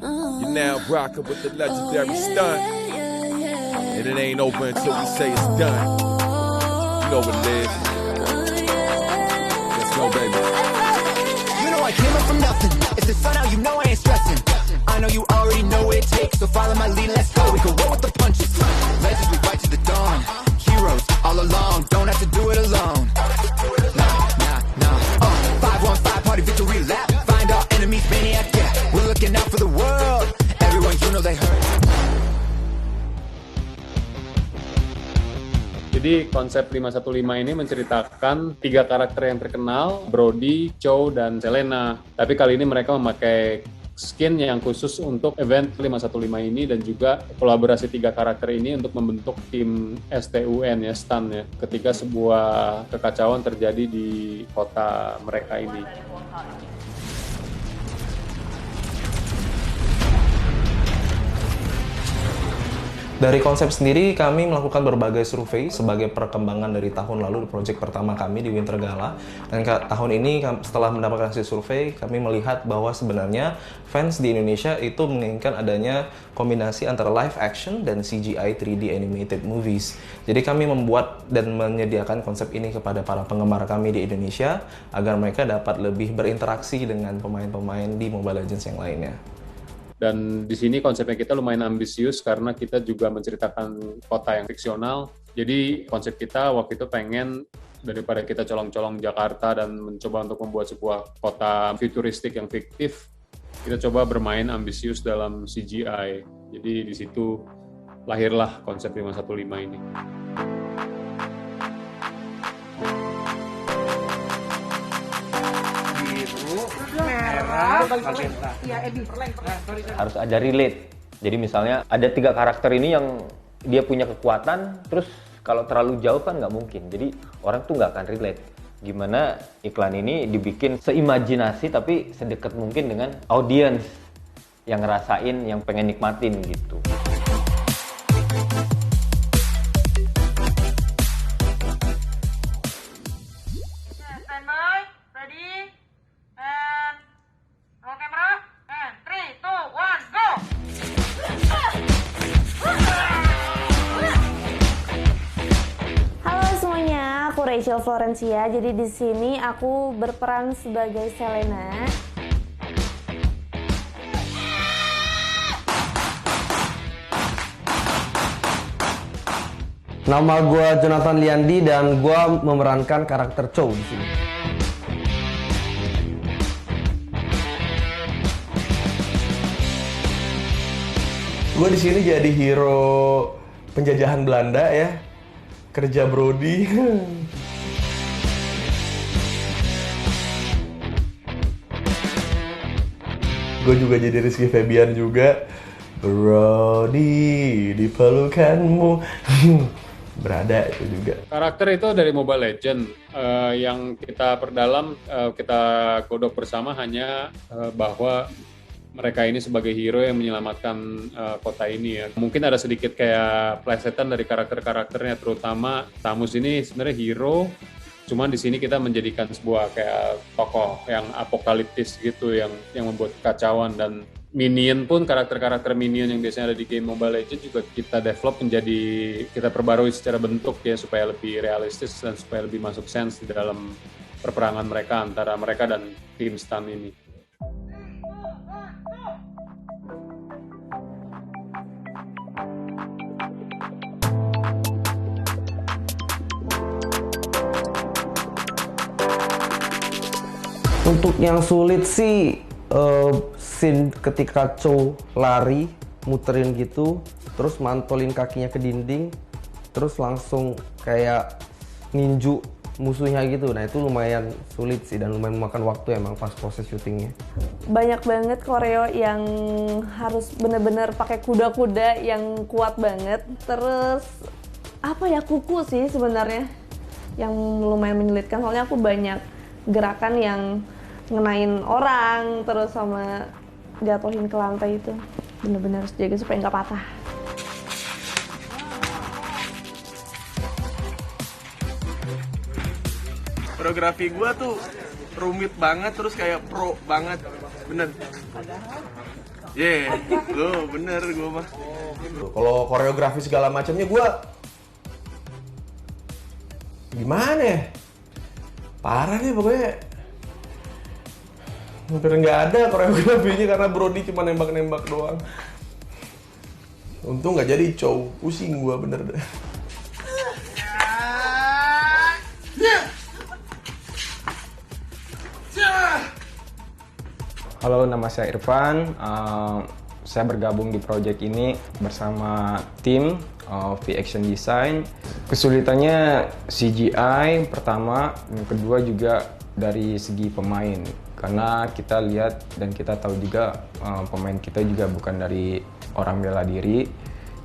You're now rocking with the legendary stunt. And it ain't over until we say it's done. You know what it is. Let's go, baby. You know I came up from nothing. It's the sun out, you know I ain't stressing. I know you already know what it takes, so follow my lead, let's go. We can roll with the punches. Legends, we fight to the dawn. Heroes, all along, don't have to do it alone. Nah. 515 party victory lap. Find our enemies, maniac, yeah. We're looking out for the world. Everyone, you know they heard. Jadi konsep 515 ini menceritakan 3 karakter yang terkenal, Brody, Chow, dan Selena. Tapi kali ini mereka memakai skin yang khusus untuk event 515 ini dan juga kolaborasi 3 karakter ini untuk membentuk tim STUN ya, STUN ya, ketika sebuah kekacauan terjadi di kota mereka ini. Dari konsep sendiri, kami melakukan berbagai survei sebagai perkembangan dari tahun lalu di proyek pertama kami di Winter Gala. Dan tahun ini setelah mendapatkan hasil survei, kami melihat bahwa sebenarnya fans di Indonesia itu menginginkan adanya kombinasi antara live action dan CGI 3D animated movies. Jadi kami membuat dan menyediakan konsep ini kepada para penggemar kami di Indonesia agar mereka dapat lebih berinteraksi dengan pemain-pemain di Mobile Legends yang lainnya. Dan di sini konsepnya kita lumayan ambisius karena kita juga menceritakan kota yang fiksional. Jadi konsep kita waktu itu pengen daripada kita colong-colong Jakarta dan mencoba untuk membuat sebuah kota futuristik yang fiktif, kita coba bermain ambisius dalam CGI. Jadi di situ lahirlah konsep 515 ini. Harus ada relate. Jadi misalnya ada 3 karakter ini yang dia punya kekuatan, terus kalau terlalu jauh kan nggak mungkin. Jadi orang tuh nggak akan relate. Gimana iklan ini dibikin seimajinasi tapi sedekat mungkin dengan audiens yang ngerasain, yang pengen nikmatin gitu. Standby, ready, and roll camera, and 3, 2, 1, go! Halo semuanya, aku Rachel Florencia. Jadi di sini aku berperan sebagai Selena. Nama gue Jonathan Liandi dan gue memerankan karakter Chow di sini. Gue di sini jadi hero penjajahan Belanda ya, kerja Brody. Gue juga jadi Rizky Febian juga. Brody di pelukanmu. Berada itu juga. Karakter itu dari Mobile Legends yang kita perdalam, kita godok bersama hanya bahwa mereka ini sebagai hero yang menyelamatkan kota ini ya. Mungkin ada sedikit kayak plesetan dari karakter-karakternya, terutama Tamus ini sebenarnya hero, cuman di sini kita menjadikan sebuah kayak tokoh yang apokaliptis gitu, yang membuat kekacauan. Dan Minion pun, karakter-karakter Minion yang biasanya ada di game Mobile Legends juga kita develop menjadi, kita perbarui secara bentuk ya, supaya lebih realistis dan supaya lebih masuk sense di dalam perperangan mereka, antara mereka dan tim STUN ini. Untuk yang sulit sih scene ketika Chow lari muterin gitu, terus mantolin kakinya ke dinding, terus langsung kayak ninju musuhnya gitu. Nah itu lumayan sulit sih dan lumayan memakan waktu emang pas proses syutingnya. Banyak banget koreo yang harus bener-bener pakai kuda-kuda yang kuat banget. Terus apa ya, kuku sih sebenarnya yang lumayan menyulitkan, soalnya aku banyak gerakan yang ngenain orang terus sama jatuhin ke lantai, itu bener-bener harus jaga supaya nggak patah. Koreografi gue tuh rumit banget, terus kayak pro banget. bener. Lo bener gue mah. Kalau koreografi segala macamnya gue gimana ya? Parah nih pokoknya. Hampir nggak ada koreografinya karena Brody cuma nembak-nembak doang. Untung nggak jadi cow, pusing gue bener deh. Halo, nama saya Irfan. Saya bergabung di proyek ini bersama tim V-Action Design. Kesulitannya CGI pertama, yang kedua juga dari segi pemain. Karena kita lihat dan kita tahu juga pemain kita juga bukan dari orang bela diri.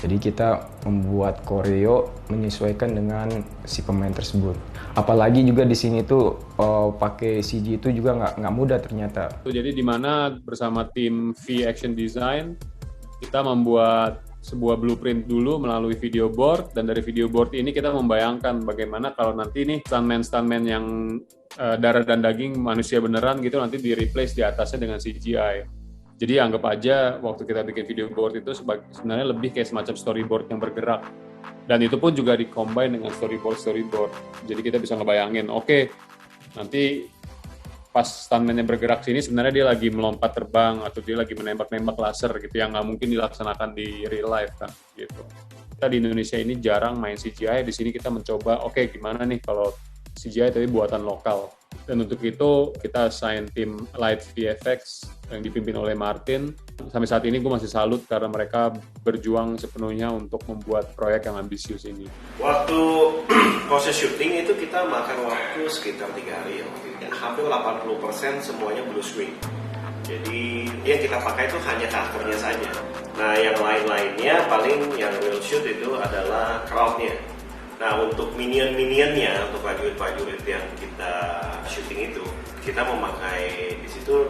Jadi kita membuat koreo menyesuaikan dengan si pemain tersebut. Apalagi juga di sini tuh pakai CG itu juga nggak mudah ternyata. Jadi di mana bersama tim V-Action Design kita membuat sebuah blueprint dulu melalui video board, dan dari video board ini kita membayangkan bagaimana kalau nanti nih stuntman yang darah dan daging manusia beneran gitu nanti di replace di atasnya dengan CGI. Jadi anggap aja waktu kita bikin video board itu sebenarnya lebih kayak semacam storyboard yang bergerak. Dan itu pun juga di-combine dengan storyboard. Jadi kita bisa ngebayangin, oke, nanti pas stuntman yang bergerak sini sebenarnya dia lagi melompat terbang atau dia lagi menembak-nembak laser gitu yang nggak mungkin dilaksanakan di real life kan gitu. Kita di Indonesia ini jarang main CGI, di sini kita mencoba, oke, gimana nih kalau CGI tapi buatan lokal. Dan untuk itu kita assign tim Light VFX yang dipimpin oleh Martin. Sampai saat ini gue masih salut karena mereka berjuang sepenuhnya untuk membuat proyek yang ambisius ini. Waktu proses syuting itu kita makan waktu sekitar 3 hari ya. Hampir 80% semuanya blue screen. Jadi yang kita pakai itu hanya karakternya saja. Nah yang lain-lainnya paling yang real shoot itu adalah crowd-nya. Nah untuk minion-minionnya, untuk prajurit-prajurit yang kita syuting itu, kita memakai di situ.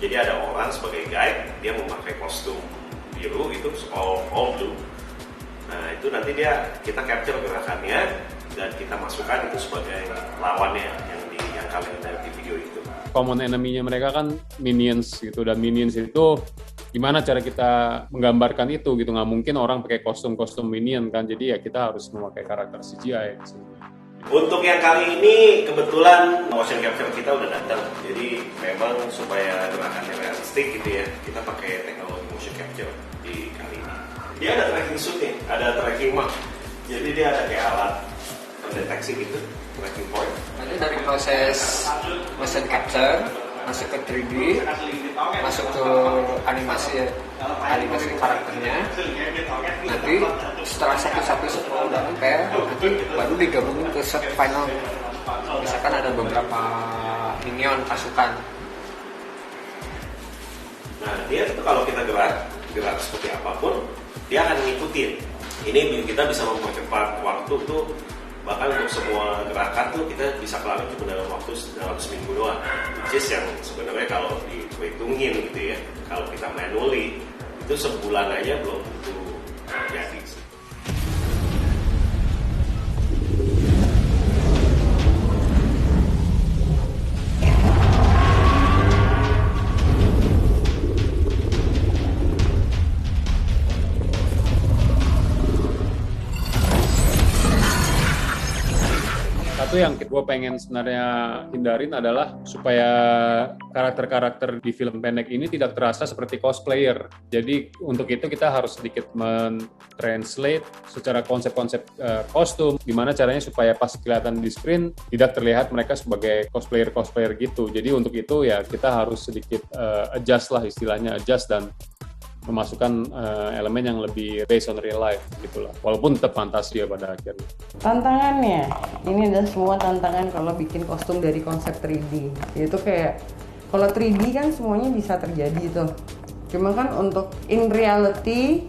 Jadi ada orang sebagai guide, dia memakai kostum biru itu all blue. Nah itu nanti kita capture gerakannya dan kita masukkan itu sebagai lawannya yang kalian lihat di video itu. Common enemy-nya mereka kan minions gitu, dan minions itu gimana cara kita menggambarkan itu gitu, nggak mungkin orang pakai kostum minion kan, jadi ya kita harus memakai karakter CGI. Untuk yang kali ini kebetulan motion capture kita udah datang, jadi memang supaya gerakannya realistik gitu ya, kita pakai teknologi motion capture di kali ini. Dia ada tracking suit nih, ada tracking mark, jadi dia ada kayak alat pendeteksi gitu, tracking point. Nanti dari proses motion capture masuk ke 3D, masuk ke animasi karakternya. Nanti setelah satu-satu semua udah oke, nanti baru digabungin ke set final. Misalkan ada beberapa minion pasukan. Nah dia itu kalau kita gerak seperti apapun, dia akan ngikutin. Ini kita bisa mempercepat waktu tuh. Bahkan untuk semua gerakan tuh kita bisa kelar cuma dalam seminggu doang. Which is yang sebenarnya kalau dihitungin gitu ya, kalau kita manually itu sebulan aja belum tentu jadi. Satu yang gue pengen sebenarnya hindarin adalah supaya karakter-karakter di film pendek ini tidak terasa seperti cosplayer. Jadi untuk itu kita harus sedikit men-translate secara konsep-konsep kostum, gimana caranya supaya pas kelihatan di screen tidak terlihat mereka sebagai cosplayer gitu. Jadi untuk itu ya kita harus sedikit adjust lah istilahnya, adjust dan memasukkan elemen yang lebih based on real life gitulah, walaupun tetap fantasi ya pada akhirnya. Tantangannya, ini adalah semua tantangan kalau bikin kostum dari konsep 3D. Itu kayak kalau 3D kan semuanya bisa terjadi tuh. Cuma kan untuk in reality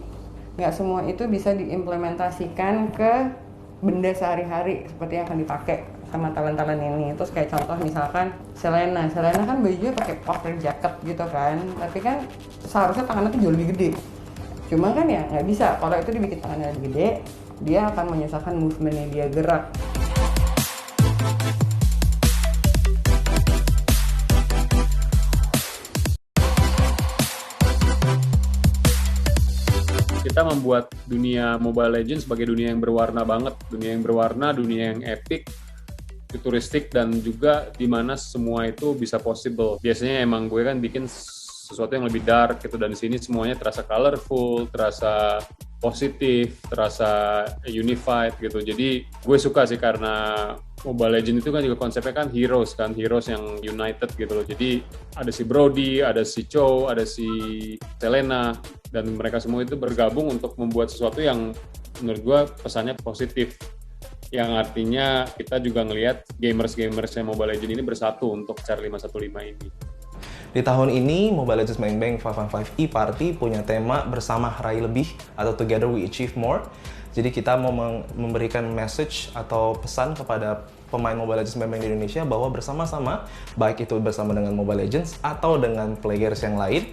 nggak semua itu bisa diimplementasikan ke benda sehari-hari seperti yang akan dipakai sama talent-talent ini. Terus kayak contoh misalkan Selena kan bajunya pakai puffer jacket gitu kan, tapi kan seharusnya tangannya tuh jauh lebih gede. Cuma kan ya nggak bisa, kalau itu dibikin tangannya lebih gede, dia akan menyusahkan movementnya dia gerak. kita membuat dunia Mobile Legends sebagai dunia yang berwarna banget, dunia yang berwarna, dunia yang epic, futuristik, dan juga di mana semua itu bisa possible. Biasanya emang gue kan bikin sesuatu yang lebih dark gitu, dan di sini semuanya terasa colorful, terasa positif, terasa unified gitu. Jadi gue suka sih karena Mobile Legends itu kan juga konsepnya kan heroes yang united gitu loh. Jadi ada si Brody, ada si Cho, ada si Selena, dan mereka semua itu bergabung untuk membuat sesuatu yang menurut gue pesannya positif. Yang artinya kita juga ngelihat gamers-gamers yang Mobile Legends ini bersatu untuk Charlie 515 ini. Di tahun ini, Mobile Legends Bang Bang 515 e-Party punya tema bersama raih lebih atau Together We Achieve More. Jadi kita mau memberikan message atau pesan kepada pemain Mobile Legends Bang Bang di Indonesia bahwa bersama-sama, baik itu bersama dengan Mobile Legends atau dengan players yang lain,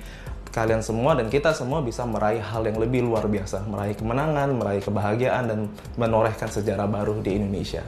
kalian semua dan kita semua bisa meraih hal yang lebih luar biasa, meraih kemenangan, meraih kebahagiaan, dan menorehkan sejarah baru di Indonesia.